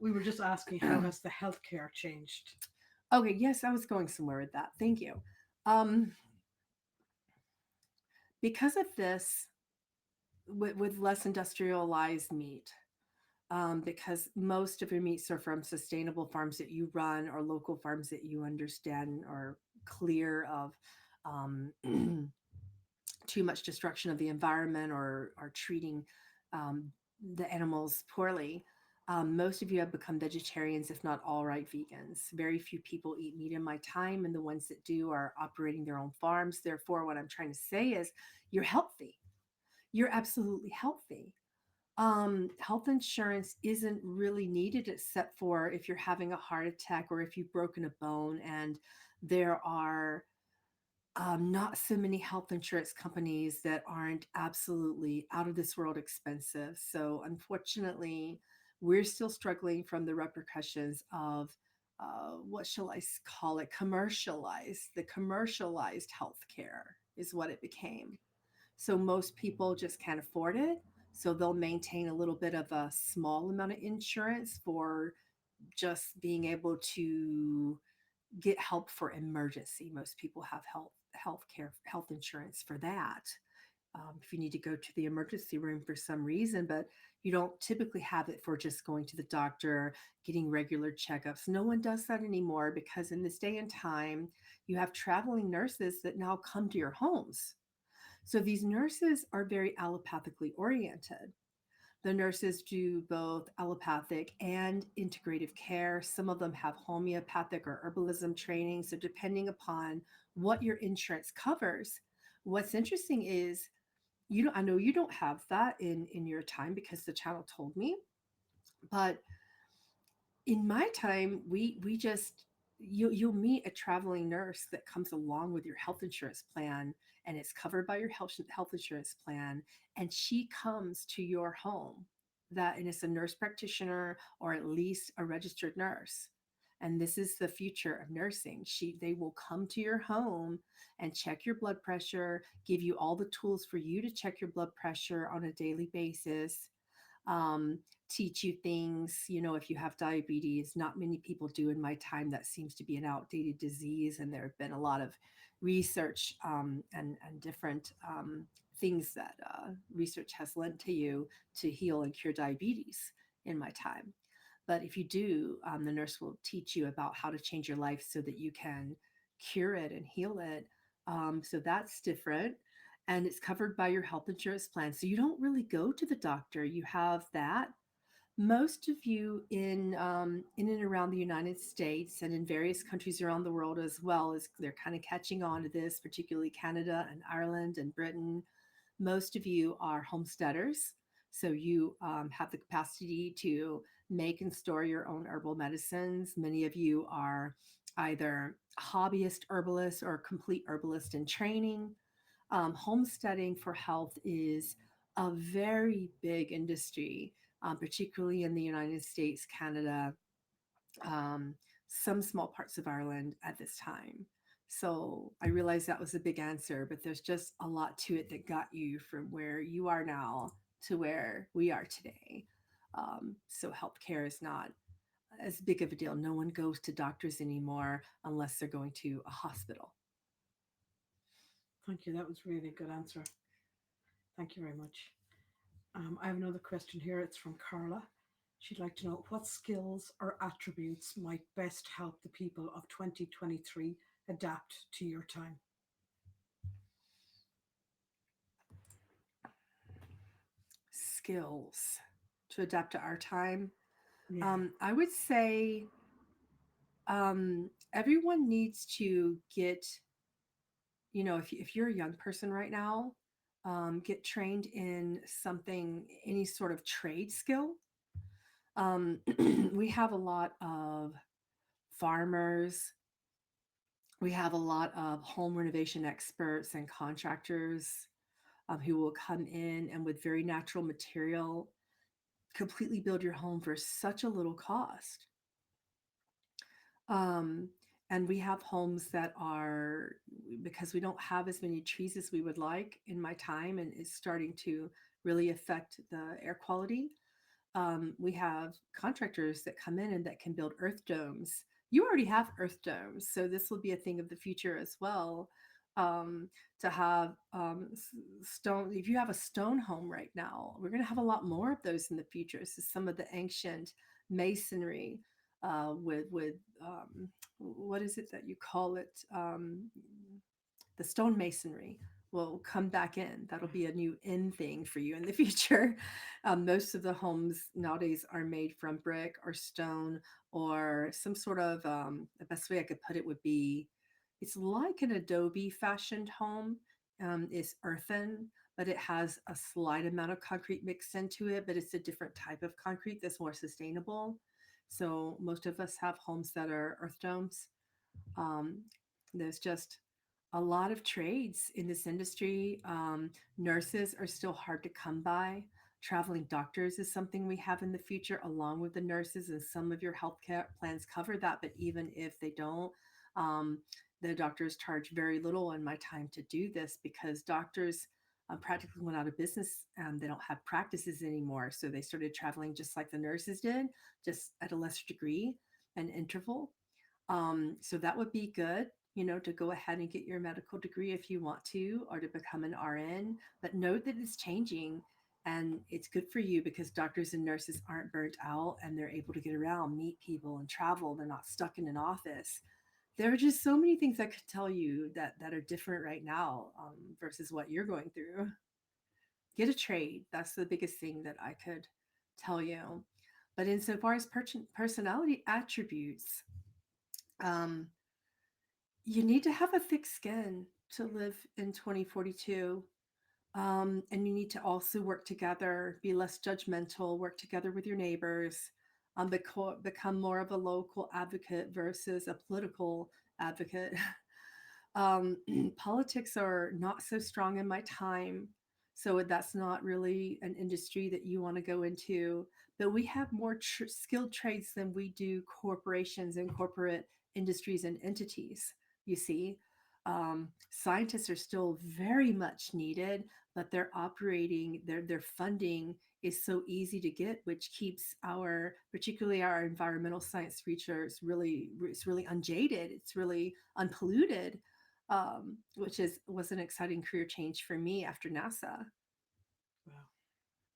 We were just asking how has the healthcare changed? Okay, yes, I was going somewhere with that. Thank you. Um, because of this, with less industrialized meat, because most of your meats are from sustainable farms that you run or local farms that you understand are clear of um, too much destruction of the environment or are treating um, the animals poorly. Most of you have become vegetarians, if not all right vegans. Very few people eat meat in my time, and the ones that do are operating their own farms. Therefore, what I'm trying to say is you're healthy. You're absolutely healthy. Health insurance isn't really needed except for if you're having a heart attack or if you've broken a bone, and there are not so many health insurance companies that aren't absolutely out of this world expensive. So, unfortunately, we're still struggling from the repercussions of what shall call it? Commercialized. The commercialized healthcare is what it became. So, most people just can't afford it. So, they'll maintain a little bit of a small amount of insurance for just being able to get help for emergency. Most people have health insurance for that. If you need to go to the emergency room for some reason, but you don't typically have it for just going to the doctor, getting regular checkups. No one does that anymore because in this day and time, you have traveling nurses that now come to your homes. So these nurses are very allopathically oriented. The nurses do both allopathic and integrative care. Some of them have homeopathic or herbalism training. So, depending upon what your insurance covers, what's interesting is you don't, I know you don't have that in your time because the channel told me, but in my time, we just you'll meet a traveling nurse that comes along with your health insurance plan and it's covered by your health insurance plan, and she comes to your home, that and it's a nurse practitioner or at least a registered nurse. And this is the future of nursing. They will come to your home and check your blood pressure, give you all the tools for you to check your blood pressure on a daily basis, um, teach you things. If you have diabetes, not many people do in my time. That seems to be an outdated disease, and there have been a lot of research and different things that research has lent to you to heal and cure diabetes in my time. But if you do, the nurse will teach you about how to change your life so that you can cure it and heal it. So that's different. And it's covered by your health insurance plan. So you don't really go to the doctor. You have that. Most of you in and around the United States and in various countries around the world as well, as they're kind of catching on to this, particularly Canada and Ireland and Britain. Most of you are homesteaders, so you have the capacity to make and store your own herbal medicines. Many of you are either hobbyist herbalists or complete herbalist in training. Homesteading for health is a very big industry, particularly in the United States, Canada, um, some small parts of Ireland at this time. So I realize that was a big answer, but there's just a lot to it that got you from where you are now to where we are today. So healthcare is not as big of a deal. No one goes to doctors anymore unless they're going to a hospital. Thank you. That was really a good answer. Thank you very much. I have another question here. It's from Carla. She'd like to know what skills or attributes might best help the people of 2023 adapt to your time. Skills to adapt to our time. Yeah. I would say everyone needs to get, if you're a young person right now, get trained in something, any sort of trade skill. We have a lot of farmers, we have a lot of home renovation experts and contractors who will come in and with very natural material completely build your home for such a little cost. Um, and we have homes that are, because we don't have as many trees as we would like in my time, and it's starting to really affect the air quality. we have contractors that come in and that can build earth domes. You already have earth domes, so this will be a thing of the future as well. Um, to have stone, if you have a stone home right now, we're going to have a lot more of those in the future. So some of the ancient masonry with what is it that you call it? The stone masonry will come back in. That'll be a new in thing for you in the future. Most of the homes nowadays are made from brick or stone or some sort of, the best way I could put it would be it's like an Adobe fashioned home. It's earthen, but it has a slight amount of concrete mixed into it, but it's a different type of concrete that's more sustainable. So most of us have homes that are earth domes. um, there's just a lot of trades in this industry. Nurses are still hard to come by. Traveling doctors is something we have in the future, along with the nurses, and some of your healthcare plans cover that. But even if they don't, um, the doctors charge very little in my time to do this because doctors practically went out of business. They don't have practices anymore. So they started traveling just like the nurses did, just at a lesser degree and interval. So that would be good, to go ahead and get your medical degree if you want to, or to become an RN. But note that it's changing and it's good for you because doctors and nurses aren't burnt out and they're able to get around, meet people, and travel. They're not stuck in an office. There are just so many things I could tell you that are different right now, versus what you're going through. Get a trade. That's the biggest thing that I could tell you. But insofar as personality attributes, um, you need to have a thick skin to live in 2042. And you need to also work together, be less judgmental, work together with your neighbors, become more of a local advocate versus a political advocate. um, Politics are not so strong in my time. So that's not really an industry that you want to go into. But we have more skilled trades than we do corporations and corporate industries and entities, you see. Scientists are still very much needed, but their funding is so easy to get, which keeps particularly our environmental science research it's really unjaded, it's really unpolluted, which was an exciting career change for me after NASA.